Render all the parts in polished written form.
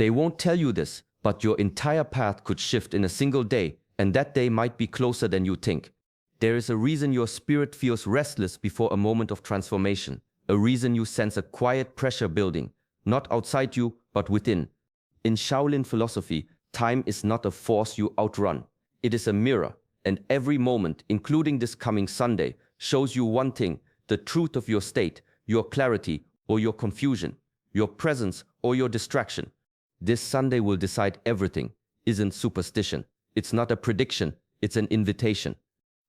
They won't tell you this, but your entire path could shift in a single day, and that day might be closer than you think. There is a reason your spirit feels restless before a moment of transformation, a reason you sense a quiet pressure building, not outside you, but within. In Shaolin philosophy, time is not a force you outrun. It is a mirror, and every moment, including this coming Sunday, shows you one thing: the truth of your state, your clarity or your confusion, your presence or your distraction. This Sunday will decide everything. Isn't superstition. It's not a prediction, it's an invitation.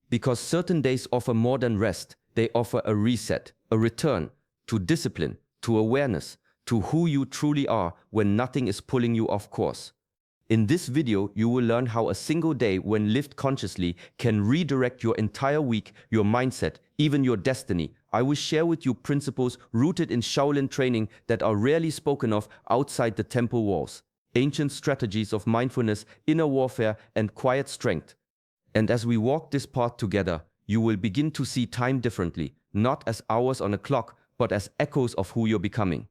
Because certain days offer more than rest, they offer a reset, a return to discipline, to awareness, to who you truly are when nothing is pulling you off course. In this video, you will learn how a single day, when lived consciously, can redirect your entire week, your mindset, even your destiny. I will share with you principles rooted in Shaolin training that are rarely spoken of outside the temple walls. Ancient strategies of mindfulness, inner warfare, and quiet strength. And as we walk this path together, you will begin to see time differently, not as hours on a clock, but as echoes of who you're becoming.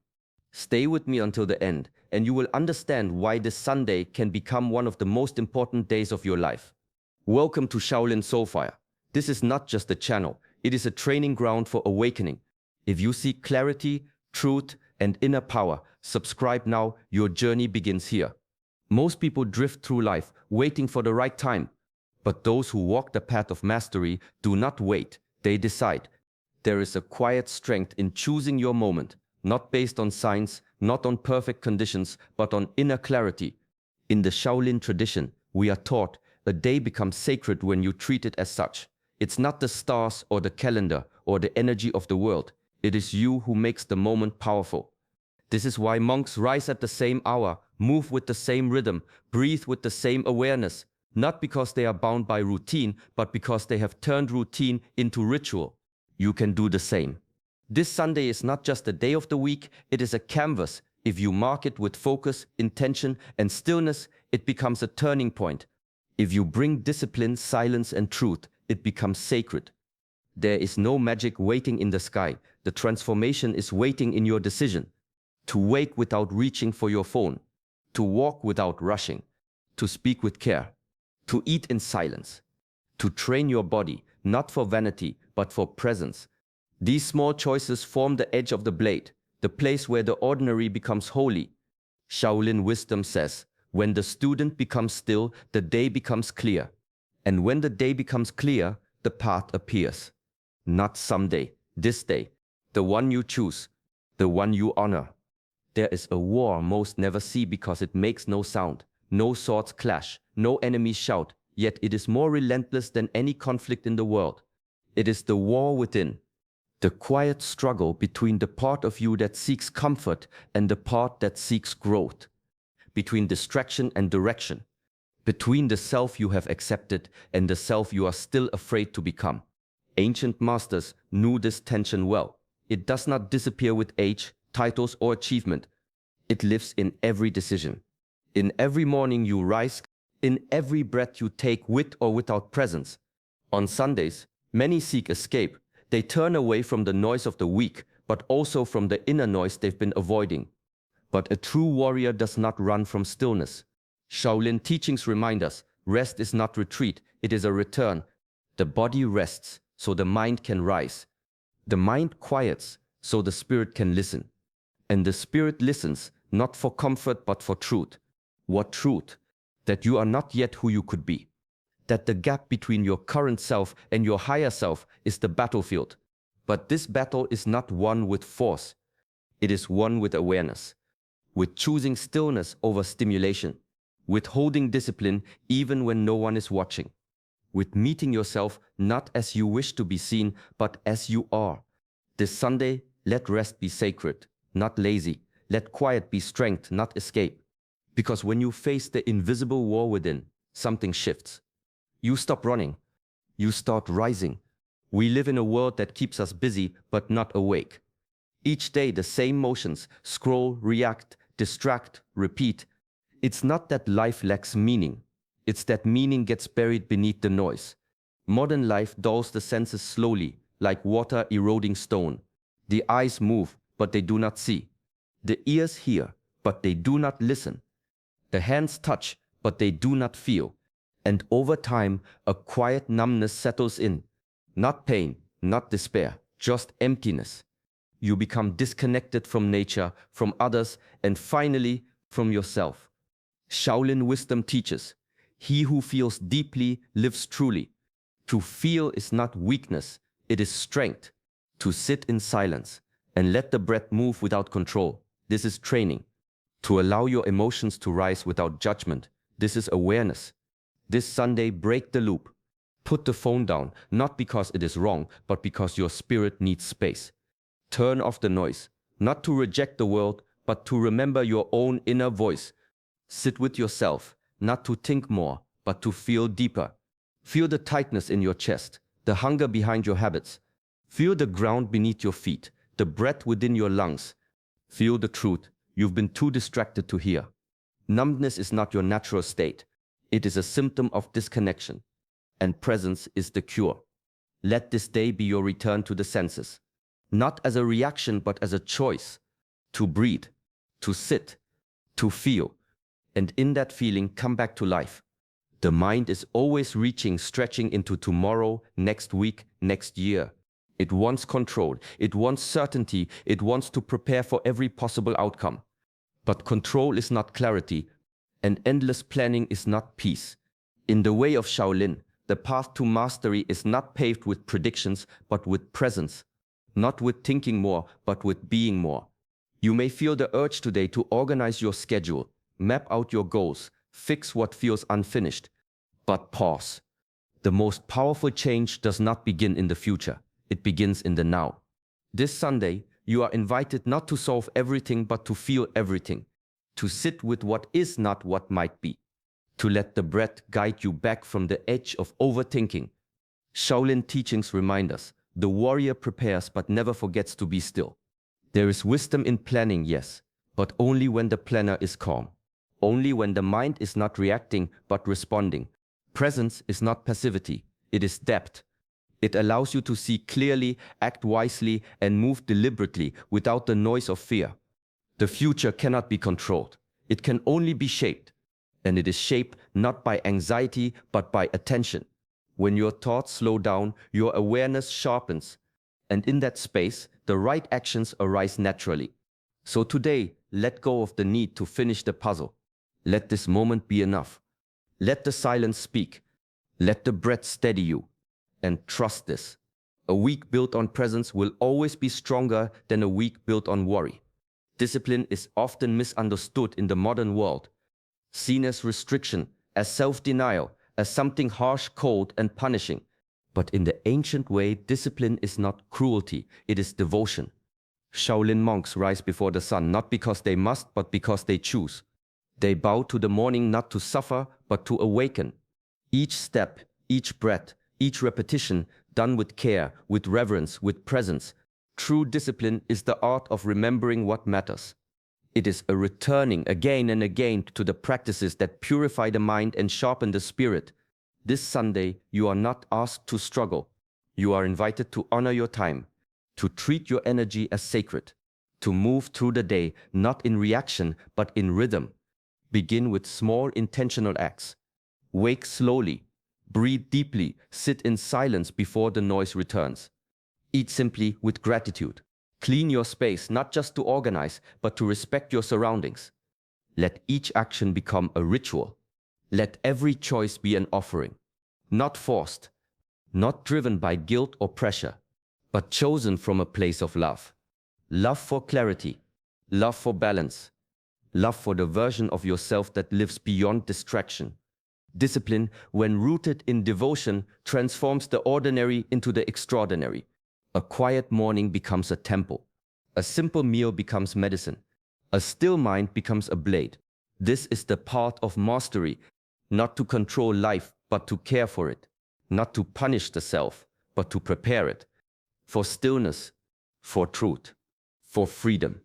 Stay with me until the end, and you will understand why this Sunday can become one of the most important days of your life. Welcome to Shaolin Soulfire. This is not just a channel, it is a training ground for awakening. If you seek clarity, truth, and inner power, subscribe now. Your journey begins here. Most people drift through life, waiting for the right time. But those who walk the path of mastery do not wait, they decide. There is a quiet strength in choosing your moment, not based on signs, not on perfect conditions, but on inner clarity. In the Shaolin tradition, we are taught a day becomes sacred when you treat it as such. It's not the stars or the calendar or the energy of the world. It is you who makes the moment powerful. This is why monks rise at the same hour, move with the same rhythm, breathe with the same awareness, not because they are bound by routine, but because they have turned routine into ritual. You can do the same. This Sunday is not just a day of the week, it is a canvas. If you mark it with focus, intention, and stillness, it becomes a turning point. If you bring discipline, silence, and truth, it becomes sacred. There is no magic waiting in the sky. The transformation is waiting in your decision. To wake without reaching for your phone. To walk without rushing. To speak with care. To eat in silence. To train your body, not for vanity, but for presence. These small choices form the edge of the blade, the place where the ordinary becomes holy. Shaolin wisdom says, when the student becomes still, the day becomes clear. And when the day becomes clear, the path appears. Not someday, this day, the one you choose, the one you honor. There is a war most never see because it makes no sound. No swords clash, no enemies shout, yet it is more relentless than any conflict in the world. It is the war within. The quiet struggle between the part of you that seeks comfort and the part that seeks growth. Between distraction and direction. Between the self you have accepted and the self you are still afraid to become. Ancient masters knew this tension well. It does not disappear with age, titles, or achievement. It lives in every decision. In every morning you rise, in every breath you take with or without presence. On Sundays, many seek escape. They turn away from the noise of the week, but also from the inner noise they've been avoiding. But a true warrior does not run from stillness. Shaolin teachings remind us, rest is not retreat, it is a return. The body rests, so the mind can rise. The mind quiets, so the spirit can listen. And the spirit listens, not for comfort but for truth. What truth? That you are not yet who you could be. That the gap between your current self and your higher self is the battlefield. But this battle is not won with force. It is won with awareness. With choosing stillness over stimulation. With holding discipline even when no one is watching. With meeting yourself not as you wish to be seen, but as you are. This Sunday, let rest be sacred, not lazy. Let quiet be strength, not escape. Because when you face the invisible war within, something shifts. You stop running. You start rising. We live in a world that keeps us busy but not awake. Each day the same motions, scroll, react, distract, repeat. It's not that life lacks meaning. It's that meaning gets buried beneath the noise. Modern life dulls the senses slowly, like water eroding stone. The eyes move, but they do not see. The ears hear, but they do not listen. The hands touch, but they do not feel. And over time, a quiet numbness settles in. Not pain, not despair, just emptiness. You become disconnected from nature, from others, and finally, from yourself. Shaolin wisdom teaches, he who feels deeply lives truly. To feel is not weakness, it is strength. To sit in silence and let the breath move without control, this is training. To allow your emotions to rise without judgment, this is awareness. This Sunday, break the loop. Put the phone down, not because it is wrong, but because your spirit needs space. Turn off the noise, not to reject the world, but to remember your own inner voice. Sit with yourself, not to think more, but to feel deeper. Feel the tightness in your chest, the hunger behind your habits. Feel the ground beneath your feet, the breath within your lungs. Feel the truth you've been too distracted to hear. Numbness is not your natural state. It is a symptom of disconnection. And presence is the cure. Let this day be your return to the senses. Not as a reaction, but as a choice. To breathe, to sit, to feel. And in that feeling, come back to life. The mind is always reaching, stretching into tomorrow, next week, next year. It wants control, it wants certainty, it wants to prepare for every possible outcome. But control is not clarity, and endless planning is not peace. In the way of Shaolin, the path to mastery is not paved with predictions, but with presence. Not with thinking more, but with being more. You may feel the urge today to organize your schedule, map out your goals, fix what feels unfinished. But pause. The most powerful change does not begin in the future. It begins in the now. This Sunday, you are invited not to solve everything, but to feel everything. To sit with what is not what might be. To let the breath guide you back from the edge of overthinking. Shaolin teachings remind us, the warrior prepares but never forgets to be still. There is wisdom in planning, yes, but only when the planner is calm. Only when the mind is not reacting but responding. Presence is not passivity, it is depth. It allows you to see clearly, act wisely, and move deliberately without the noise of fear. The future cannot be controlled. It can only be shaped. And it is shaped not by anxiety, but by attention. When your thoughts slow down, your awareness sharpens. And in that space, the right actions arise naturally. So today, let go of the need to finish the puzzle. Let this moment be enough. Let the silence speak. Let the breath steady you. And trust this. A week built on presence will always be stronger than a week built on worry. Discipline is often misunderstood in the modern world. Seen as restriction, as self-denial, as something harsh, cold, and punishing. But in the ancient way, discipline is not cruelty, it is devotion. Shaolin monks rise before the sun, not because they must, but because they choose. They bow to the morning not to suffer, but to awaken. Each step, each breath, each repetition, done with care, with reverence, with presence. True discipline is the art of remembering what matters. It is a returning again and again to the practices that purify the mind and sharpen the spirit. This Sunday, you are not asked to struggle. You are invited to honor your time, to treat your energy as sacred, to move through the day not in reaction but in rhythm. Begin with small intentional acts. Wake slowly, breathe deeply, sit in silence before the noise returns. Eat simply with gratitude. Clean your space not just to organize, but to respect your surroundings. Let each action become a ritual. Let every choice be an offering. Not forced, not driven by guilt or pressure, but chosen from a place of love. Love for clarity, love for balance, love for the version of yourself that lives beyond distraction. Discipline, when rooted in devotion, transforms the ordinary into the extraordinary. A quiet morning becomes a temple. A simple meal becomes medicine. A still mind becomes a blade. This is the path of mastery, not to control life, but to care for it. Not to punish the self, but to prepare it. For stillness, for truth, for freedom.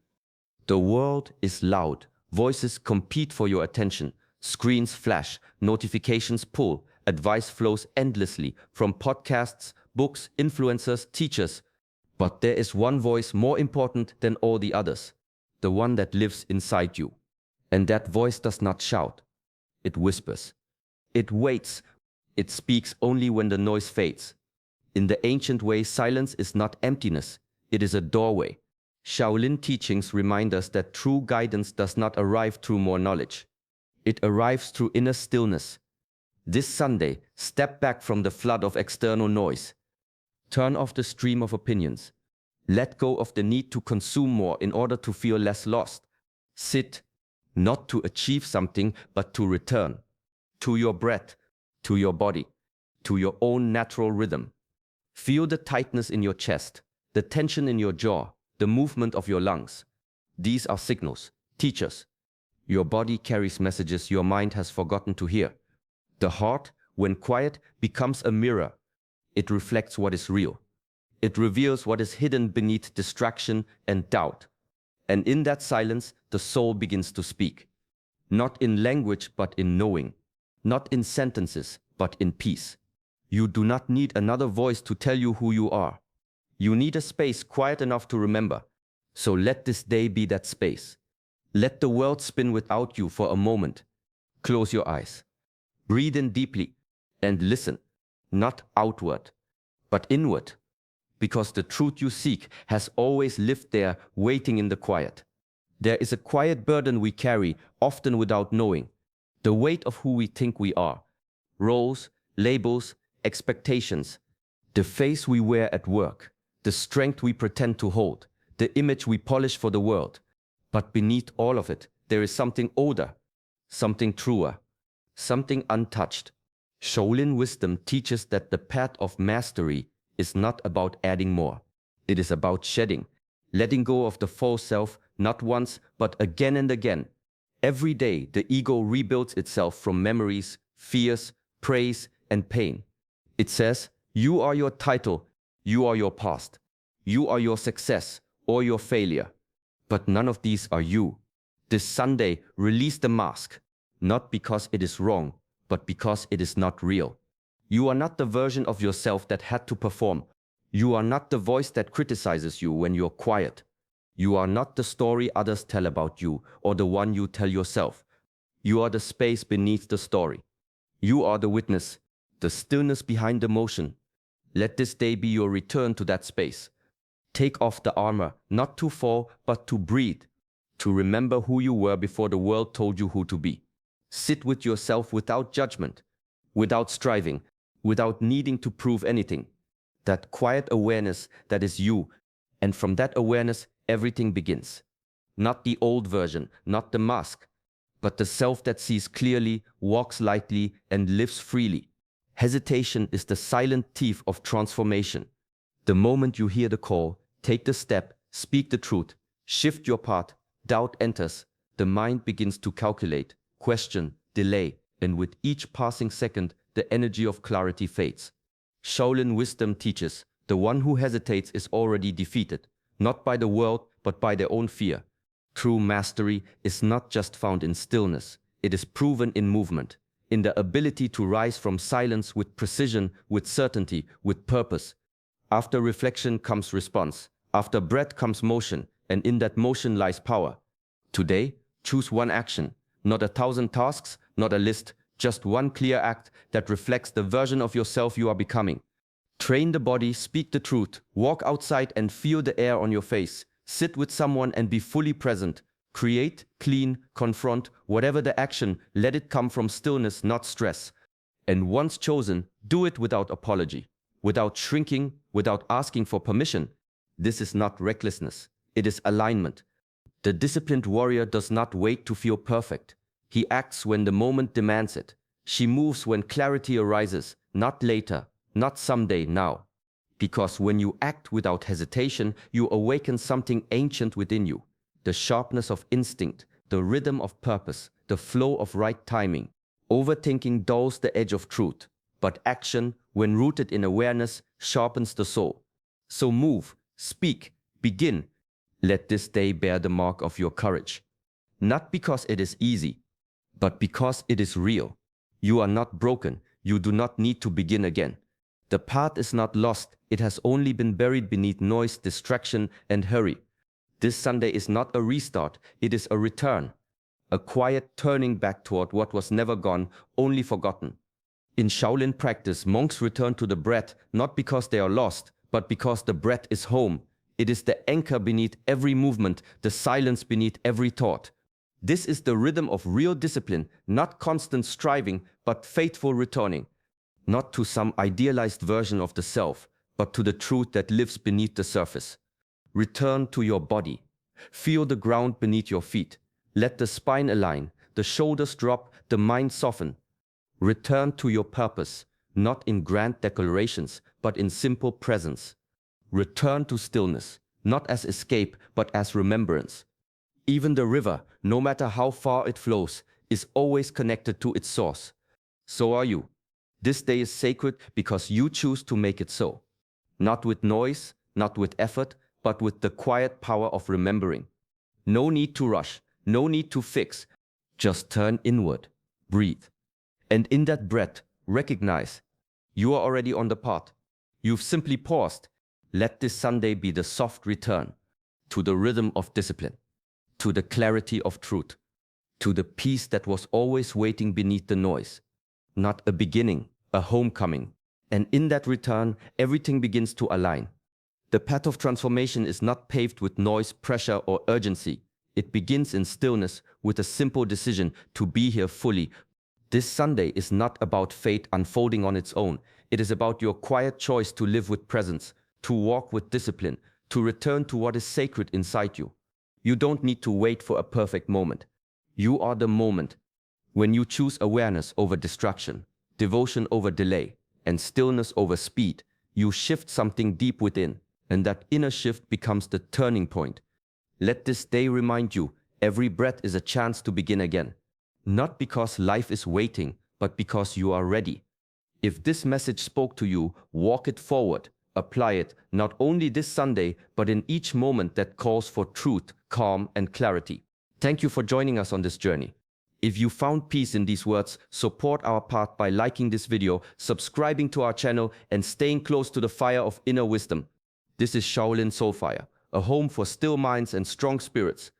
The world is loud. Voices compete for your attention. Screens flash, notifications pull, advice flows endlessly from podcasts, books, influencers, teachers. But there is one voice more important than all the others, the one that lives inside you. And that voice does not shout. It whispers. It waits. It speaks only when the noise fades. In the ancient way, silence is not emptiness. It is a doorway. Shaolin teachings remind us that true guidance does not arrive through more knowledge. It arrives through inner stillness. This Sunday, step back from the flood of external noise. Turn off the stream of opinions. Let go of the need to consume more in order to feel less lost. Sit, not to achieve something, but to return. To your breath, to your body, to your own natural rhythm. Feel the tightness in your chest, the tension in your jaw, the movement of your lungs. These are signals, teachers. Your body carries messages your mind has forgotten to hear. The heart, when quiet, becomes a mirror. It reflects what is real. It reveals what is hidden beneath distraction and doubt. And in that silence, the soul begins to speak. Not in language, but in knowing. Not in sentences, but in peace. You do not need another voice to tell you who you are. You need a space quiet enough to remember. So let this day be that space. Let the world spin without you for a moment. Close your eyes. Breathe in deeply and listen, not outward, but inward. Because the truth you seek has always lived there, waiting in the quiet. There is a quiet burden we carry, often without knowing. The weight of who we think we are. Roles, labels, expectations. The face we wear at work. The strength we pretend to hold. The image we polish for the world. But beneath all of it, there is something older. Something truer. Something untouched. Shaolin wisdom teaches that the path of mastery is not about adding more. It is about shedding, letting go of the false self, not once, but again and again. Every day, the ego rebuilds itself from memories, fears, praise, and pain. It says, you are your title, you are your past, you are your success or your failure. But none of these are you. This Sunday, release the mask, not because it is wrong, but because it is not real. You are not the version of yourself that had to perform. You are not the voice that criticizes you when you're quiet. You are not the story others tell about you or the one you tell yourself. You are the space beneath the story. You are the witness, the stillness behind the motion. Let this day be your return to that space. Take off the armor, not to fall, but to breathe, to remember who you were before the world told you who to be. Sit with yourself without judgment, without striving, without needing to prove anything. That quiet awareness that is you, and from that awareness, everything begins. Not the old version, not the mask, but the self that sees clearly, walks lightly, and lives freely. Hesitation is the silent thief of transformation. The moment you hear the call, take the step, speak the truth, shift your path, doubt enters, the mind begins to calculate, question, delay, and with each passing second, the energy of clarity fades. Shaolin wisdom teaches, the one who hesitates is already defeated, not by the world, but by their own fear. True mastery is not just found in stillness, it is proven in movement, in the ability to rise from silence with precision, with certainty, with purpose. After reflection comes response, after breath comes motion, and in that motion lies power. Today, choose one action, not 1,000 tasks, not a list, just one clear act that reflects the version of yourself you are becoming. Train the body, speak the truth, walk outside and feel the air on your face, sit with someone and be fully present. Create, clean, confront, whatever the action, let it come from stillness, not stress. And once chosen, do it without apology, without shrinking, without asking for permission. This is not recklessness, it is alignment. The disciplined warrior does not wait to feel perfect. He acts when the moment demands it. She moves when clarity arises, not later, not someday, now. Because when you act without hesitation, you awaken something ancient within you. The sharpness of instinct, the rhythm of purpose, the flow of right timing. Overthinking dulls the edge of truth, but action, when rooted in awareness, sharpens the soul. So move, speak, begin. Let this day bear the mark of your courage. Not because it is easy, but because it is real. You are not broken. You do not need to begin again. The path is not lost. It has only been buried beneath noise, distraction, and hurry. This Sunday is not a restart. It is a return. a quiet turning back toward what was never gone, only forgotten. In Shaolin practice, monks return to the breath not because they are lost, but because the breath is home. It is the anchor beneath every movement, the silence beneath every thought. This is the rhythm of real discipline, not constant striving, but faithful returning. Not to some idealized version of the self, but to the truth that lives beneath the surface. Return to your body. Feel the ground beneath your feet. Let the spine align, the shoulders drop, the mind soften. Return to your purpose, not in grand declarations, but in simple presence. Return to stillness, not as escape, but as remembrance. Even the river, no matter how far it flows, is always connected to its source. So are you. This day is sacred because you choose to make it so. Not with noise, not with effort, but with the quiet power of remembering. No need to rush, no need to fix. Just turn inward, breathe. And in that breath, recognize you are already on the path. You've simply paused. Let this Sunday be the soft return to the rhythm of discipline, to the clarity of truth, to the peace that was always waiting beneath the noise. Not a beginning, a homecoming. And in that return, everything begins to align. The path of transformation is not paved with noise, pressure, or urgency. It begins in stillness with a simple decision to be here fully. This Sunday is not about fate unfolding on its own. It is about your quiet choice to live with presence, to walk with discipline, to return to what is sacred inside you. You don't need to wait for a perfect moment. You are the moment. When you choose awareness over distraction, devotion over delay, and stillness over speed, you shift something deep within, and that inner shift becomes the turning point. Let this day remind you, every breath is a chance to begin again. Not because life is waiting, but because you are ready. If this message spoke to you, walk it forward. Apply it not only this Sunday, but in each moment that calls for truth, calm, and clarity. Thank you for joining us on this journey. If you found peace in these words, support our path by liking this video, subscribing to our channel, and staying close to the fire of inner wisdom. This is Shaolin Soulfire, a home for still minds and strong spirits.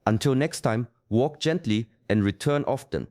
Until next time, walk gently and return often.